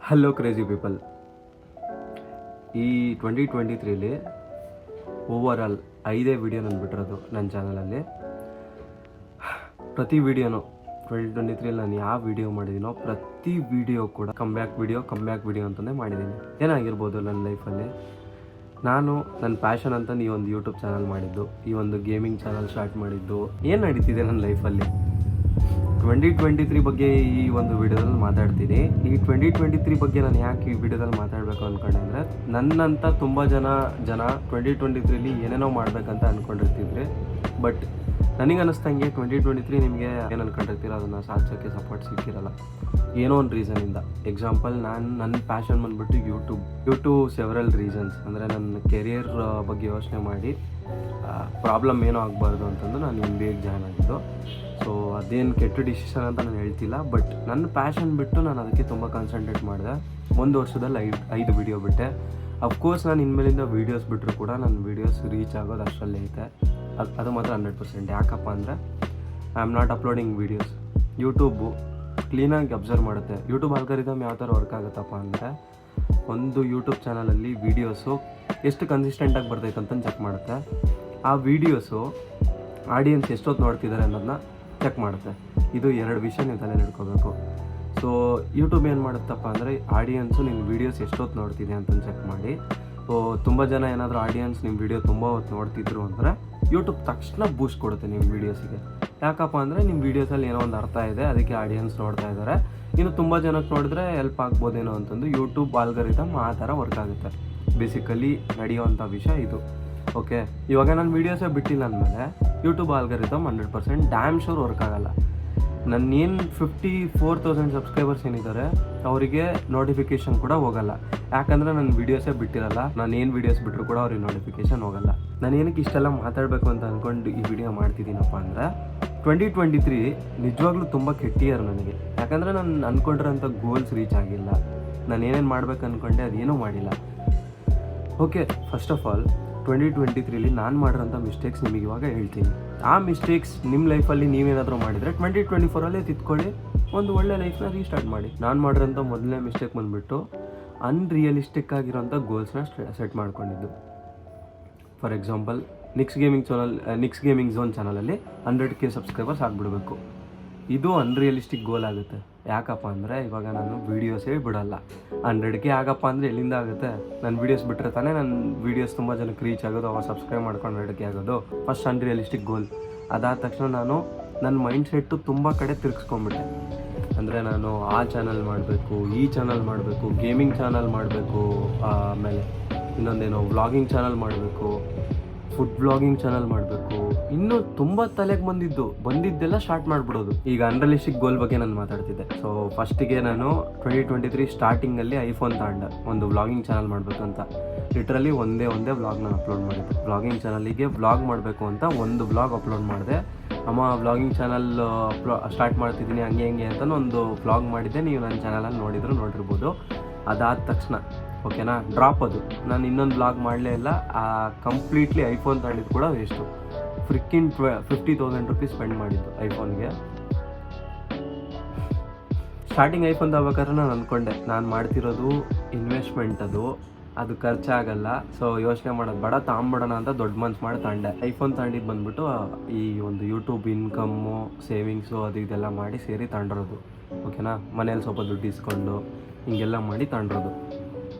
Hello crazy people. ಈ 2023 overall 5 video ನಾನು ಬಿಟ್ಟಿರೋದು ನನ್ನ ಚಾನಲಲ್ಲಿ. ಪ್ರತಿ ವಿಡಿಯೋನು 2023 ನಾನು ಯಾವ ವಿಡಿಯೋ ಮಾಡಿದ್ದೀನೋ ಪ್ರತಿ ವಿಡಿಯೋ ಕೂಡ ಕಮ್ ಬ್ಯಾಕ್ ವಿಡಿಯೋ ಅಂತಂದೇ ಮಾಡಿದ್ದೀನಿ. ಏನಾಗಿರ್ಬೋದು ನನ್ನ ಲೈಫಲ್ಲಿ, ನಾನು ನನ್ನ ಪ್ಯಾಷನ್ ಅಂತ ಈ ಒಂದು ಯೂಟ್ಯೂಬ್ ಚಾನಲ್ ಮಾಡಿದ್ದು, ಈ ಒಂದು ಗೇಮಿಂಗ್ ಚಾನಲ್ ಸ್ಟಾರ್ಟ್ ಮಾಡಿದ್ದು, ಏನು ನಡೀತಿದೆ ನನ್ನ ಲೈಫಲ್ಲಿ 2023 ಬಗ್ಗೆ ಈ ಒಂದು ವಿಡಿಯೋದಲ್ಲಿ ಮಾತಾಡ್ತೀನಿ. ಈ 2023 ಬಗ್ಗೆ ನಾನು ಯಾಕೆ ಈ ವಿಡಿಯೋದಲ್ಲಿ ಮಾತಾಡಬೇಕು ಅಂದ್ಕೊಂಡೆ ಅಂದರೆ, ನನ್ನಂತ ತುಂಬ ಜನ 2023 ಏನೇನೋ ಮಾಡಬೇಕಂತ ಅಂದ್ಕೊಂಡಿರ್ತಿದ್ರಿ. ಬಟ್ ನನಗೆ ಅನ್ನಿಸ್ತಂಗೆ 2023 ನಿಮಗೆ ಏನು ಅಂದ್ಕೊಂಡಿರ್ತೀರ ಅದನ್ನು ಸಾಧಿಸೋಕ್ಕೆ ಸಪೋರ್ಟ್ ಸಿಕ್ಕಿರಲ್ಲ, ಏನೋ ಒಂದು ರೀಸನಿಂದ. ಎಕ್ಸಾಂಪಲ್, ನನ್ನ ಪ್ಯಾಷನ್ ಬಂದುಬಿಟ್ಟು ಯೂಟ್ಯೂಬ್ ಸೆವರಲ್ ರೀಸನ್ಸ್. ಅಂದರೆ ನನ್ನ ಕೆರಿಯರ್ ಬಗ್ಗೆ ಯೋಚನೆ ಮಾಡಿ ಪ್ರಾಬ್ಲಮ್ ಏನೋ ಆಗಬಾರ್ದು ಅಂತಂದು ನಾನು MBA ಜಾಯ್ನ್ ಆಗಿದ್ದು. ಸೊ ಅದೇನು ಕೆಟ್ಟ ಡಿಸಿಷನ್ ಅಂತ ನಾನು ಹೇಳ್ತಿಲ್ಲ, ಬಟ್ ನನ್ನ ಪ್ಯಾಷನ್ ಬಿಟ್ಟು ನಾನು ಅದಕ್ಕೆ ತುಂಬ ಕಾನ್ಸಂಟ್ರೇಟ್ ಮಾಡಿದೆ. ಒಂದು ವರ್ಷದಲ್ಲಿ 5 ವಿಡಿಯೋ ಬಿಟ್ಟೆ. ಅಫ್ಕೋರ್ಸ್ ನಾನು ಇನ್ಮೇಲಿಂದ ವೀಡಿಯೋಸ್ ಬಿಟ್ಟರು ಕೂಡ ನನ್ನ ವೀಡಿಯೋಸ್ ರೀಚ್ ಆಗೋದು ಅಷ್ಟರಲ್ಲೇ ಐತೆ, ಅದು ಮಾತ್ರ 100%. ಯಾಕಪ್ಪ ಅಂದರೆ I am not uploading videos. YouTube ಕ್ಲೀನಾಗಿ ಅಬ್ಸರ್ವ್ ಮಾಡುತ್ತೆ. ಯೂಟ್ಯೂಬ್ ಆಲ್ಗಾರಿದಮ್ ಯಾವ ಥರ ವರ್ಕ್ ಆಗುತ್ತಪ್ಪ ಅಂದರೆ, ಒಂದು ಯೂಟ್ಯೂಬ್ ಚಾನಲಲ್ಲಿ ವೀಡಿಯೋಸು ಎಷ್ಟು ಕನ್ಸಿಸ್ಟೆಂಟಾಗಿ ಬರ್ತೈತೆ ಅಂತ ಚೆಕ್ ಮಾಡುತ್ತೆ. ಆ ವೀಡಿಯೋಸು ಆಡಿಯನ್ಸ್ ಎಷ್ಟೊತ್ತು ನೋಡ್ತಿದ್ದಾರೆ ಅನ್ನೋದನ್ನ ಚೆಕ್ ಮಾಡುತ್ತೆ. ಇದು 2 ವಿಷಯ ನೀವು ತಲೆ ಹಿಡ್ಕೋಬೇಕು. ಸೊ ಯೂಟ್ಯೂಬ್ ಏನು ಮಾಡುತ್ತಪ್ಪ ಅಂದರೆ, ಆಡಿಯನ್ಸು ನಿಮ್ಮ ವೀಡಿಯೋಸ್ ಎಷ್ಟೊತ್ತು ನೋಡ್ತಿದೆ ಅಂತಂದು ಚೆಕ್ ಮಾಡಿ. ಸೊ ತುಂಬ ಜನ ಏನಾದರೂ ಆಡಿಯನ್ಸ್ ನಿಮ್ಮ ವೀಡಿಯೋ ತುಂಬ ಹೊತ್ತು ನೋಡ್ತಿದ್ರು ಅಂದರೆ ಯೂಟ್ಯೂಬ್ ತಕ್ಷಣ ಬೂಸ್ಟ್ ಕೊಡುತ್ತೆ ನಿಮ್ಮ ವೀಡಿಯೋಸಿಗೆ. ಯಾಕಪ್ಪ ಅಂದರೆ ನಿಮ್ಮ ವೀಡಿಯೋಸಲ್ಲಿ ಏನೋ ಒಂದು ಅರ್ಥ ಇದೆ, ಅದಕ್ಕೆ ಆಡಿಯನ್ಸ್ ನೋಡ್ತಾ ಇದ್ದಾರೆ. ಇನ್ನು ತುಂಬ ಜನಕ್ಕೆ ನೋಡಿದ್ರೆ ಹೆಲ್ಪ್ ಆಗ್ಬೋದೇನೋ ಅಂತಂದು ಯೂಟ್ಯೂಬ್ ಆಲ್ಗಾರಿದಮ್ ಆ ಥರ ವರ್ಕ್ ಆಗುತ್ತೆ. ಬೇಸಿಕಲಿ ನಡೆಯುವಂಥ ವಿಷಯ ಇದು. ಓಕೆ, ಇವಾಗ ನಾನು ವೀಡಿಯೋಸೇ ಬಿಟ್ಟಿಲ್ಲ ಅಂದಮೇಲೆ ಯೂಟ್ಯೂಬ್ ಆಲ್ಗಾರಿದಮ್ 100% ಡ್ಯಾಮ್ ಶೋರ್ ವರ್ಕ್ ಆಗೋಲ್ಲ. ನನ್ನೇನು 54,000 ಸಬ್ಸ್ಕ್ರೈಬರ್ಸ್ ಏನಿದ್ದಾರೆ ಅವರಿಗೆ ನೋಟಿಫಿಕೇಷನ್ ಕೂಡ ಹೋಗಲ್ಲ. ಯಾಕಂದರೆ ನನ್ನ ವೀಡಿಯೋಸೇ ಬಿಟ್ಟಿರಲ್ಲ. ನಾನು ಏನು ವೀಡಿಯೋಸ್ ಬಿಟ್ಟರು ಕೂಡ ಅವ್ರಿಗೆ ನೋಟಿಫಿಕೇಷನ್ ಹೋಗಲ್ಲ. ನಾನು ಏನಕ್ಕೆ ಇಷ್ಟೆಲ್ಲ ಮಾತಾಡಬೇಕು ಅಂತ ಅಂದ್ಕೊಂಡು ಈ ವಿಡಿಯೋ ಮಾಡ್ತಿದ್ದೀನಪ್ಪ ಅಂದರೆ, 2023 ನಿಜವಾಗ್ಲೂ ತುಂಬ ಕೆಟ್ಟ ಇಯರ್ ನನಗೆ. ಯಾಕಂದರೆ ನಾನು ಅಂದ್ಕೊಂಡಿರೋಂಥ ಗೋಲ್ಸ್ ರೀಚ್ ಆಗಿಲ್ಲ. ನಾನು ಏನೇನು ಮಾಡ್ಬೇಕು ಅಂದ್ಕೊಂಡೆ ಅದೇನೂ ಮಾಡಿಲ್ಲ. ಓಕೆ, ಫಸ್ಟ್ ಆಫ್ ಆಲ್ 2023 ನಾನು ಮಾಡಿರೋಂಥ ಮಿಸ್ಟೇಕ್ಸ್ ನಿಮಗೆ ಇವಾಗ ಹೇಳ್ತೀನಿ. ಆ ಮಿಸ್ಟೇಕ್ಸ್ ನಿಮ್ಮ ಲೈಫಲ್ಲಿ ನೀವೇನಾದರೂ ಮಾಡಿದರೆ 2024 ತಿದ್ಕೊಳ್ಳಿ, ಒಂದು ಒಳ್ಳೆ ಲೈಫ್ನ ರೀಸ್ಟಾರ್ಟ್ ಮಾಡಿ. ನಾನು ಮಾಡಿರೋಂಥ ಮೊದಲನೇ ಮಿಸ್ಟೇಕ್ ಬಂದುಬಿಟ್ಟು ಅನ್ರಿಯಲಿಸ್ಟಿಕ್ ಆಗಿರೋಂಥ ಗೋಲ್ಸ್ನ ಸೆಟ್ ಮಾಡ್ಕೊಂಡಿದ್ದು. For example, Nix gaming zone ಚಾನಲಲ್ಲಿ 100K ಸಬ್ಸ್ಕ್ರೈಬರ್ಸ್ ಆಗಿಬಿಡಬೇಕು. ಇದು ಅನ್ರಿಯಲಿಸ್ಟಿಕ್ ಗೋಲ್ ಆಗುತ್ತೆ. ಯಾಕಪ್ಪ ಅಂದರೆ, ಇವಾಗ ನಾನು ವೀಡಿಯೋಸೇ ಬಿಡಲ್ಲ. 100K ಆಗಪ್ಪ ಅಂದರೆ ಎಲ್ಲಿಂದ ಆಗುತ್ತೆ? ನನ್ನ ವೀಡಿಯೋಸ್ ಬಿಟ್ಟರೆ ತಾನೇ ನನ್ನ ವೀಡಿಯೋಸ್ ತುಂಬ ಜನಕ್ಕೆ ರೀಚ್ ಆಗೋದು, ಅವಾಗ ಸಬ್ಸ್ಕ್ರೈಬ್ ಮಾಡ್ಕೊಂಡು 100K ಆಗೋದು. ಫಸ್ಟ್ ಅನ್ರಿಯಲಿಸ್ಟಿಕ್ ಗೋಲ್. ಅದಾದ ತಕ್ಷಣ ನಾನು ನನ್ನ ಮೈಂಡ್ ಸೆಟ್ಟು ತುಂಬ ಕಡೆ ತಿರ್ಗಿಸ್ಕೊಂಡ್ಬಿಟ್ಟೆ. ಅಂದರೆ ನಾನು ಆ ಚಾನಲ್ ಮಾಡಬೇಕು, ಈ ಚಾನಲ್ ಮಾಡಬೇಕು, ಗೇಮಿಂಗ್ ಚಾನಲ್ ಮಾಡಬೇಕು, ಆಮೇಲೆ ಇನ್ನೊಂದೇನೋ ವ್ಲಾಗಿಂಗ್ ಚಾನಲ್ ಮಾಡಬೇಕು, ಫುಡ್ ವ್ಲಾಗಿಂಗ್ ಚಾನಲ್ ಮಾಡಬೇಕು, ಇನ್ನೂ ತುಂಬ ತಲೆಗೆ ಬಂದಿದ್ದೆಲ್ಲ ಸ್ಟಾರ್ಟ್ ಮಾಡಿಬಿಡೋದು. ಈಗ ಅನ್ರಿಯಲಿಸ್ಟಿಕ್ ಗೋಲ್ ಬಗ್ಗೆ ನಾನು ಮಾತಾಡ್ತಿದ್ದೆ. ಸೊ ಫಸ್ಟಿಗೆ ನಾನು 2023 ಸ್ಟಾರ್ಟಿಂಗಲ್ಲಿ ಐಫೋನ್ ತಗೊಂಡೆ ಒಂದು ವ್ಲಾಗಿಂಗ್ ಚಾನಲ್ ಮಾಡಬೇಕು ಅಂತ. ಲಿಟ್ರಲಿ ಒಂದೇ ವ್ಲಾಗ್ ನಾನು ಅಪ್ಲೋಡ್ ಮಾಡಿದ್ದೆ. ವ್ಲಾಗಿಂಗ್ ಚಾನಲಿಗೆ ವ್ಲಾಗ್ ಮಾಡಬೇಕು ಅಂತ ಒಂದು ವ್ಲಾಗ್ ಅಪ್ಲೋಡ್ ಮಾಡಿದೆ. ಅಮ್ಮ ವ್ಲಾಗಿಂಗ್ ಚಾನಲ್ ಸ್ಟಾರ್ಟ್ ಮಾಡ್ತಿದ್ದೀನಿ ಹಂಗೆ ಅಂತ ಒಂದು ವ್ಲಾಗ್ ಮಾಡಿದ್ದೆ. ನೀವು ನನ್ನ ಚಾನಲಲ್ಲಿ ನೋಡಿರ್ಬೋದು. ಅದಾದ ತಕ್ಷಣ ಓಕೆನಾ, ಡ್ರಾಪ್ ಅದು. ನಾನು ಇನ್ನೊಂದು ವ್ಲಾಗ್ ಮಾಡಲೇ ಇಲ್ಲ. ಕಂಪ್ಲೀಟ್ಲಿ ಐಫೋನ್ ತಗೊಂಡಿದ್ದು ಕೂಡ ವೇಸ್ಟು. ಫ್ರಿಕ್ಕಿನ್ 50,000 ರೂಪೀಸ್ ಸ್ಪೆಂಡ್ ಮಾಡಿದ್ದು ಐಫೋನ್ಗೆ. ಸ್ಟಾರ್ಟಿಂಗ್ ಐಫೋನ್ ತಗೋಬೇಕಾದ್ರೆ ನಾನು ಅಂದ್ಕೊಂಡೆ, ನಾನು ಮಾಡ್ತಿರೋದು ಇನ್ವೆಸ್ಟ್ಮೆಂಟ್, ಅದು ಖರ್ಚಾಗಲ್ಲ, ಸೊ ಯೋಚನೆ ಮಾಡೋದು ಬೇಡ, ತಗೊಂಬಿಡೋಣ ಅಂತ ದೊಡ್ಡ ಮನ್ಸು ಮಾಡಿ ತಗೊಂಡೆ. ಐಫೋನ್ ತಗೊಂಡಿದ್ದು ಬಂದುಬಿಟ್ಟು ಈ ಒಂದು ಯೂಟ್ಯೂಬ್ ಇನ್ಕಮ್ಮು, ಸೇವಿಂಗ್ಸು ಅದು ಇದೆಲ್ಲ ಮಾಡಿ ಸೇರಿ ತಗೊಂಡಿರೋದು. ಓಕೆನಾ, ಮನೇಲಿ ಸ್ವಲ್ಪ ದುಡ್ಡು ಇಸ್ಕೊಂಡು ಹಿಂಗೆಲ್ಲ ಮಾಡಿ ತಗೊಂಡಿರೋದು.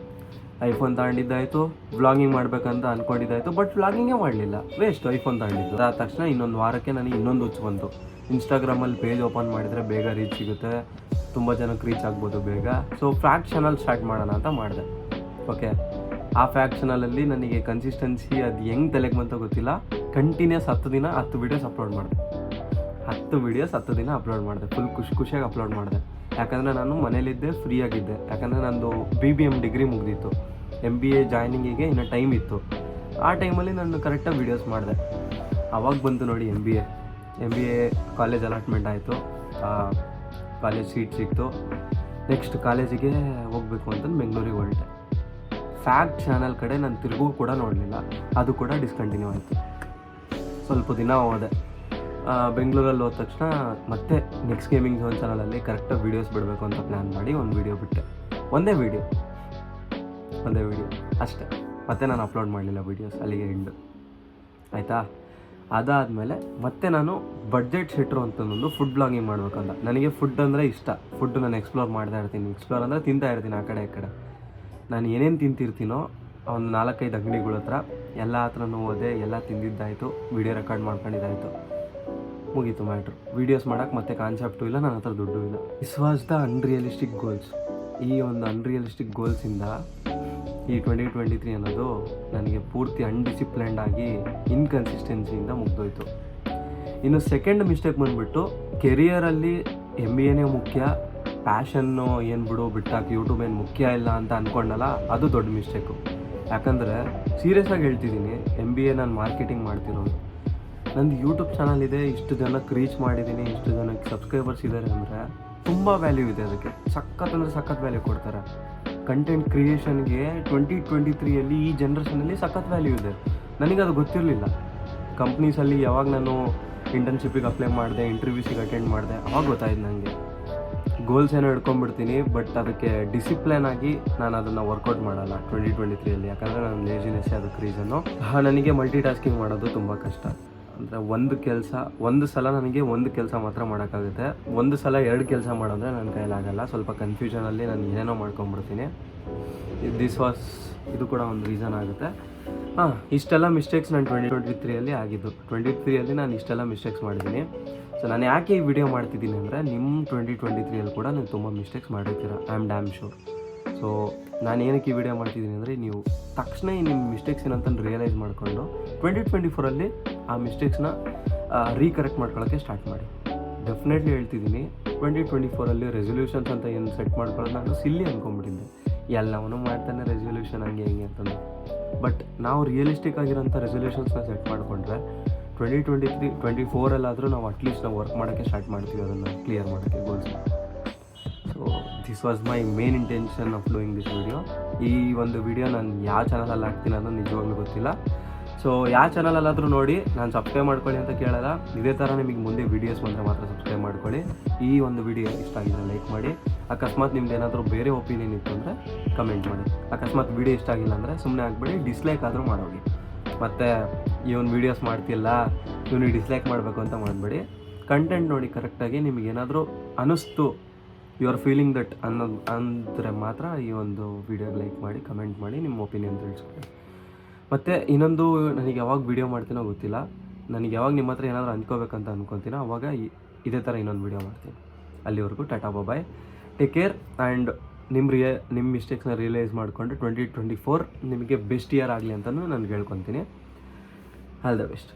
ಐಫೋನ್ ತಗೊಂಡಿದ್ದಾಯಿತು, ವ್ಲಾಗಿಂಗ್ ಮಾಡಬೇಕಂತ ಅಂದ್ಕೊಂಡಿದ್ದಾಯಿತು, ಬಟ್ ವ್ಲಾಗಿಂಗೇ ಮಾಡಲಿಲ್ಲ, ವೇಸ್ಟ್ ಐಫೋನ್ ತಗೊಂಡಿದ್ದು. ಅದಾದ ತಕ್ಷಣ ಇನ್ನೊಂದು ವಾರಕ್ಕೆ ನನಗೆ ಇನ್ನೊಂದು ಹುಚ್ಚು ಬಂತು. ಇನ್ಸ್ಟಾಗ್ರಾಮಲ್ಲಿ ಪೇಜ್ ಓಪನ್ ಮಾಡಿದರೆ ಬೇಗ ರೀಚ್ ಸಿಗುತ್ತೆ, ತುಂಬ ಜನಕ್ಕೆ ರೀಚ್ ಆಗ್ಬೋದು ಬೇಗ. ಸೊ ಫ್ಯಾಕ್ಟ್ ಚಾನಲ್ ಸ್ಟಾರ್ಟ್ ಮಾಡೋಣ ಅಂತ ಮಾಡಿದೆ. ಓಕೆ, ಆ ಫ್ಯಾಕ್ಟ್ ಚಾನಲಲ್ಲಿ ನನಗೆ ಕನ್ಸಿಸ್ಟೆನ್ಸಿ ಅದು ಹೆಂಗೆ ತಲೆಗೆ ಬಂತೋ ಗೊತ್ತಿಲ್ಲ, ಕಂಟಿನ್ಯೂಸ್ 10 ದಿನ 10 ವೀಡಿಯೋಸ್ ಅಪ್ಲೋಡ್ ಮಾಡಿದೆ. 10 ವೀಡಿಯೋಸ್ 10 ದಿನ ಅಪ್ಲೋಡ್ ಮಾಡಿದೆ. ಫುಲ್ ಖುಷಿಯಾಗಿ ಅಪ್ಲೋಡ್ ಮಾಡಿದೆ. ಯಾಕಂದರೆ ನಾನು ಮನೇಲಿದ್ದೆ, ಫ್ರೀ ಆಗಿದ್ದೆ. ಯಾಕಂದರೆ ನಂದು BBM ಡಿಗ್ರಿ ಮುಗಿದಿತ್ತು, MBA ಜಾಯ್ನಿಂಗಿಗೆ ಇನ್ನೂ ಟೈಮ್ ಇತ್ತು. ಆ ಟೈಮಲ್ಲಿ ನಾನು ಕರೆಕ್ಟಾಗಿ ವೀಡಿಯೋಸ್ ಮಾಡಿದೆ. ಆವಾಗ ಬಂತು ನೋಡಿ MBA ಕಾಲೇಜ್ ಅಲಾಟ್ಮೆಂಟ್ ಆಯಿತು, ಕಾಲೇಜ್ ಸೀಟ್ ಸಿಕ್ತು. ನೆಕ್ಸ್ಟ್ ಕಾಲೇಜಿಗೆ ಹೋಗಬೇಕು ಅಂತಂದು ಬೆಂಗಳೂರಿಗೆ ಹೊರಟೆ. ಫ್ಯಾಕ್ಟ್ ಚಾನಲ್ ಕಡೆ ನಾನು ತಿರುಗೂ ಕೂಡ ನೋಡಲಿಲ್ಲ, ಅದು ಕೂಡ ಡಿಸ್ಕಂಟಿನ್ಯೂ ಆಯಿತು. ಸ್ವಲ್ಪ ದಿನ ಹೋದೆ. ಬೆಂಗಳೂರಲ್ಲಿ ಹೋದ ತಕ್ಷಣ ಮತ್ತೆ ನಿಕ್ಸ್ ಗೇಮಿಂಗ್ ಝೋನ್ ಚಾನಲಲ್ಲಿ ಕರೆಕ್ಟಾಗಿ ವೀಡಿಯೋಸ್ ಬಿಡಬೇಕು ಅಂತ ಪ್ಲ್ಯಾನ್ ಮಾಡಿ ಒಂದು ವೀಡಿಯೋ ಬಿಟ್ಟೆ. ಒಂದೇ ವೀಡಿಯೋ ಅಷ್ಟೇ. ಮತ್ತೆ ನಾನು ಅಪ್ಲೋಡ್ ಮಾಡಲಿಲ್ಲ ವೀಡಿಯೋಸ್, ಅಲ್ಲಿಗೆ ಎಂಡು ಆಯಿತಾ. ಅದಾದಮೇಲೆ ಮತ್ತೆ ನಾನು ಬಡ್ಜೆಟ್ ಶೆಟ್ರು ಅಂತಂದು ಫುಡ್ ಬ್ಲಾಗಿಂಗ್ ಮಾಡ್ಬೇಕಂತ. ನನಗೆ ಫುಡ್ ಅಂದರೆ ಇಷ್ಟ. ಫುಡ್ ನಾನು ಎಕ್ಸ್ಪ್ಲೋರ್ ಮಾಡ್ತಾ ಇರ್ತೀನಿ. ಎಕ್ಸ್ಪ್ಲೋರ್ ಅಂದರೆ ತಿಂತಾ ಇರ್ತೀನಿ ಆ ಕಡೆ ಈ ಕಡೆ. ನಾನು ಏನೇನು ತಿಂತಿರ್ತೀನೋ ಒಂದು 4-5 ಅಂಗಡಿಗಳ ಹತ್ರ ಎಲ್ಲ ಹತ್ರನೂ ಹೋದೆ, ಎಲ್ಲ ತಿಂದಿದ್ದಾಯಿತು, ವೀಡಿಯೋ ರೆಕಾರ್ಡ್ ಮಾಡ್ಕೊಂಡಿದ್ದಾಯಿತು, ಮುಗೀತು ಮ್ಯಾಟ್ರು. ವೀಡಿಯೋಸ್ ಮಾಡೋಕ್ಕೆ ಮತ್ತೆ ಕಾನ್ಸೆಪ್ಟು ಇಲ್ಲ, ನನ್ನ ಹತ್ರ ದುಡ್ಡು ಇಲ್ಲ. This was the unrealistic goals. ಈ ಒಂದು ಅನ್ರಿಯಲಿಸ್ಟಿಕ್ ಗೋಲ್ಸಿಂದ ಈ 2023 ಅನ್ನೋದು ನನಗೆ ಪೂರ್ತಿ ಅನ್ಡಿಸಿಪ್ಲಿನ್ಡ್ ಆಗಿ ಇನ್ಕನ್ಸಿಸ್ಟೆನ್ಸಿಯಿಂದ ಮುಗ್ದೋಯ್ತು. ಇನ್ನು ಸೆಕೆಂಡ್ ಮಿಸ್ಟೇಕ್ ಬಂದುಬಿಟ್ಟು, ಕೆರಿಯರಲ್ಲಿ MBAನೇ ಮುಖ್ಯ, ಪ್ಯಾಷನ್ನು ಏನು ಬಿಡು ಬಿಟ್ಟಾಕಿ ಯೂಟ್ಯೂಬ್ ಏನು ಮುಖ್ಯ ಇಲ್ಲ ಅಂತ ಅಂದ್ಕೊಂಡಲ್ಲ, ಅದು ದೊಡ್ಡ ಮಿಸ್ಟೇಕು. ಯಾಕಂದರೆ ಸೀರಿಯಸ್ ಆಗಿ ಹೇಳ್ತಿದ್ದೀನಿ, MBA ನಾನು ಮಾರ್ಕೆಟಿಂಗ್ ಮಾಡ್ತಿರೋದು. ನಂದು ಯೂಟ್ಯೂಬ್ ಚಾನಲ್ ಇದೆ, ಇಷ್ಟು ಜನಕ್ಕೆ ರೀಚ್ ಮಾಡಿದ್ದೀನಿ, ಇಷ್ಟು ಜನಕ್ಕೆ ಸಬ್ಸ್ಕ್ರೈಬರ್ಸ್ ಇದ್ದಾರೆ ಅಂದರೆ ತುಂಬ ವ್ಯಾಲ್ಯೂ ಇದೆ ಅದಕ್ಕೆ. ಸಖತ್ ವ್ಯಾಲ್ಯೂ ಕೊಡ್ತಾರೆ. ಕಂಟೆಂಟ್ ಕ್ರಿಯೇಷನ್ಗೆ 2023 ಈ ಜನ್ರೇಷನಲ್ಲಿ ಸಖತ್ ವ್ಯಾಲ್ಯೂ ಇದೆ. ನನಗದು ಗೊತ್ತಿರಲಿಲ್ಲ. ಕಂಪ್ನೀಸಲ್ಲಿ ಯಾವಾಗ ನಾನು ಇಂಟರ್ನ್ಶಿಪ್ಪಿಗೆ ಅಪ್ಲೈ ಮಾಡಿದೆ, ಇಂಟರ್ವ್ಯೂಸಿಗೆ ಅಟೆಂಡ್ ಮಾಡಿದೆ, ಅವಾಗ ಗೊತ್ತಾಯ್ತು ನನಗೆ. ಗೋಲ್ಸ್ ಏನೋ ಹಿಡ್ಕೊಂಡ್ಬಿಡ್ತೀನಿ, ಬಟ್ ಅದಕ್ಕೆ ಡಿಸಿಪ್ಲಿನ್ ಆಗಿ ನಾನು ಅದನ್ನು ವರ್ಕೌಟ್ ಮಾಡಲ್ಲ 2023. ಯಾಕಂದರೆ ನನ್ನ ಲೇಜಿನೆಸ್ಸೇ ಅದಕ್ಕೆ ರೀಸನ್ನು. ನನಗೆ ಮಲ್ಟಿ ಟಾಸ್ಕಿಂಗ್ ಮಾಡೋದು ತುಂಬ ಕಷ್ಟ. ಅಂದರೆ ಒಂದು ಸಲ ನನಗೆ ಒಂದು ಕೆಲಸ ಮಾತ್ರ ಮಾಡೋಕ್ಕಾಗುತ್ತೆ. ಒಂದು ಸಲ 2 ಕೆಲಸ ಮಾಡಿದ್ರೆ ನನ್ನ ಕೈಲಾಗಲ್ಲ. ಸ್ವಲ್ಪ ಕನ್ಫ್ಯೂಷನಲ್ಲಿ ನಾನು ಏನೇನೋ ಮಾಡ್ಕೊಂಬಿಡ್ತೀನಿ. ಇದು ಕೂಡ ಒಂದು ರೀಸನ್ ಆಗುತ್ತೆ. ಇಷ್ಟೆಲ್ಲ ಮಿಸ್ಟೇಕ್ಸ್ ನಾನು 2023 ಆಗಿದ್ದು. 2023 ನಾನು ಇಷ್ಟೆಲ್ಲ ಮಿಸ್ಟೇಕ್ಸ್ ಮಾಡಿದ್ದೀನಿ. ಸೊ ನಾನು ಯಾಕೆ ಈ ವಿಡಿಯೋ ಮಾಡ್ತಿದ್ದೀನಿ ಅಂದರೆ, ನಿಮ್ಮ 2023 ಕೂಡ ನೀವು ತುಂಬ ಮಿಸ್ಟೇಕ್ಸ್ ಮಾಡಿರ್ತೀರ, I am damn sure. So ನಾನು ಏನಕ್ಕೆ ಈ ವಿಡಿಯೋ ಮಾಡ್ತಿದ್ದೀನಿ ಅಂದರೆ, ನೀವು ತಕ್ಷಣ ನಿಮ್ಮ ಮಿಸ್ಟೇಕ್ಸ್ ಏನಂತ ರಿಯಲೈಸ್ ಮಾಡಿಕೊಂಡು 2024 ಆ ಮಿಸ್ಟೇಕ್ಸ್ನ ರೀಕರೆಕ್ಟ್ ಮಾಡ್ಕೊಳ್ಳೋಕ್ಕೆ ಸ್ಟಾರ್ಟ್ ಮಾಡಿ. ಡೆಫಿನೆಟ್ಲಿ ಹೇಳ್ತಿದ್ದೀನಿ, 2024 ರೆಸೊಲ್ಯೂಷನ್ಸ್ ಅಂತ ಏನು ಸೆಟ್ ಮಾಡ್ಕೊಳ್ಳೋದು ನಾನು ಸಿಲ್ಲಿ ಅಂದ್ಕೊಂಡ್ಬಿಟ್ಟಿದ್ದೆ. ಎಲ್ಲವನ್ನೂ ಮಾಡ್ತಾನೆ ರೆಸೊಲ್ಯೂಷನ್ ಹಂಗೆ ಅಂತಂದು. ಬಟ್ ನಾವು ರಿಯಲಿಸ್ಟಿಕ್ ಆಗಿರೋಂಥ ರೆಸೊಲ್ಯೂಷನ್ಸ್ನ ಸೆಟ್ ಮಾಡಿಕೊಂಡ್ರೆ 2024 ನಾವು ಅಟ್ಲೀಸ್ಟ್ ನಾವು ವರ್ಕ್ ಮಾಡೋಕ್ಕೆ ಸ್ಟಾರ್ಟ್ ಮಾಡ್ತೀವಿ, ಅದನ್ನು ಕ್ಲಿಯರ್ ಮಾಡೋಕ್ಕೆ goals. So this was my main intention of doing this video. ಈ ಒಂದು ವಿಡಿಯೋ ನಾನು ಯಾವ ಚಾನಲಲ್ಲಿ ಹಾಕ್ತೀನಿ ಅನ್ನೋದು ನಿಜವಾಗ್ಲೂ ಗೊತ್ತಿಲ್ಲ. ಸೊ ಯಾವ ಚಾನಲಲ್ಲಾದರೂ ನೋಡಿ, ನಾನು ಸಬ್ಸ್ಕ್ರೈಬ್ ಮಾಡ್ಕೊಳ್ಳಿ ಅಂತ ಕೇಳಲ್ಲ. ಇದೇ ಥರ ನಿಮಗೆ ಮುಂದೆ ವೀಡಿಯೋಸ್ ಬಂದರೆ ಮಾತ್ರ ಸಬ್ಸ್ಕ್ರೈಬ್ ಮಾಡ್ಕೊಳ್ಳಿ. ಈ ಒಂದು ವಿಡಿಯೋ ಇಷ್ಟ ಆಗಿದ್ರೆ ಲೈಕ್ ಮಾಡಿ. ಅಕಸ್ಮಾತ್ ನಿಮ್ದು ಏನಾದರೂ ಬೇರೆ ಒಪಿನಿಯನ್ ಇತ್ತು ಅಂದರೆ ಕಮೆಂಟ್ ಮಾಡಿ. ಅಕಸ್ಮಾತ್ ವಿಡಿಯೋ ಇಷ್ಟ ಆಗಿಲ್ಲ ಅಂದರೆ ಸುಮ್ಮನೆ ಆಗಬೇಡಿ, ಡಿಸ್ಲೈಕ್ ಆದರೂ ಮಾಡೋಗಿ. ಮತ್ತು ಇವನು ವೀಡಿಯೋಸ್ ಮಾಡ್ತಿಲ್ಲ, ಇವನಿಗೆ ಡಿಸ್ಲೈಕ್ ಮಾಡಬೇಕು ಅಂತ ಮಾಡಬೇಡಿ. ಕಂಟೆಂಟ್ ನೋಡಿ ಕರೆಕ್ಟಾಗಿ. ನಿಮಗೇನಾದರೂ ಅನ್ನಿಸ್ತು, ಯು ಆರ್ ಫೀಲಿಂಗ್ ದಟ್ ಅಂದರೆ ಮಾತ್ರ ಈ ಒಂದು ವಿಡಿಯೋಗೆ ಲೈಕ್ ಮಾಡಿ, ಕಮೆಂಟ್ ಮಾಡಿ, ನಿಮ್ಮ ಒಪಿನಿಯನ್ ತಿಳಿಸ್ಕೊಳ್ಳಿ. ಮತ್ತು ಇನ್ನೊಂದು, ನನಗೆ ಯಾವಾಗ ವೀಡಿಯೋ ಮಾಡ್ತೀನೋ ಗೊತ್ತಿಲ್ಲ. ನನಗೆ ಯಾವಾಗ ನಿಮ್ಮ ಹತ್ರ ಏನಾದರೂ ಅಂದ್ಕೋಬೇಕಂತ ಅಂದ್ಕೊತೀನೋ ಅವಾಗ ಇದೇ ಥರ ಇನ್ನೊಂದು ವೀಡಿಯೋ ಮಾಡ್ತೀನಿ. ಅಲ್ಲಿವರೆಗೂ ಟಾಟಾ ಬಾಯ್, ಟೇಕ್ ಕೇರ್. ಆ್ಯಂಡ್ ನಿಮ್ಮ ಮಿಸ್ಟೇಕ್ಸ್ನ ರಿಯಲೈಸ್ ಮಾಡಿಕೊಂಡು 2024 ನಿಮಗೆ ಬೆಸ್ಟ್ ಇಯರ್ ಆಗಲಿ ಅಂತಲೂ ನಾನು ಹೇಳ್ಕೊತೀನಿ. All the best.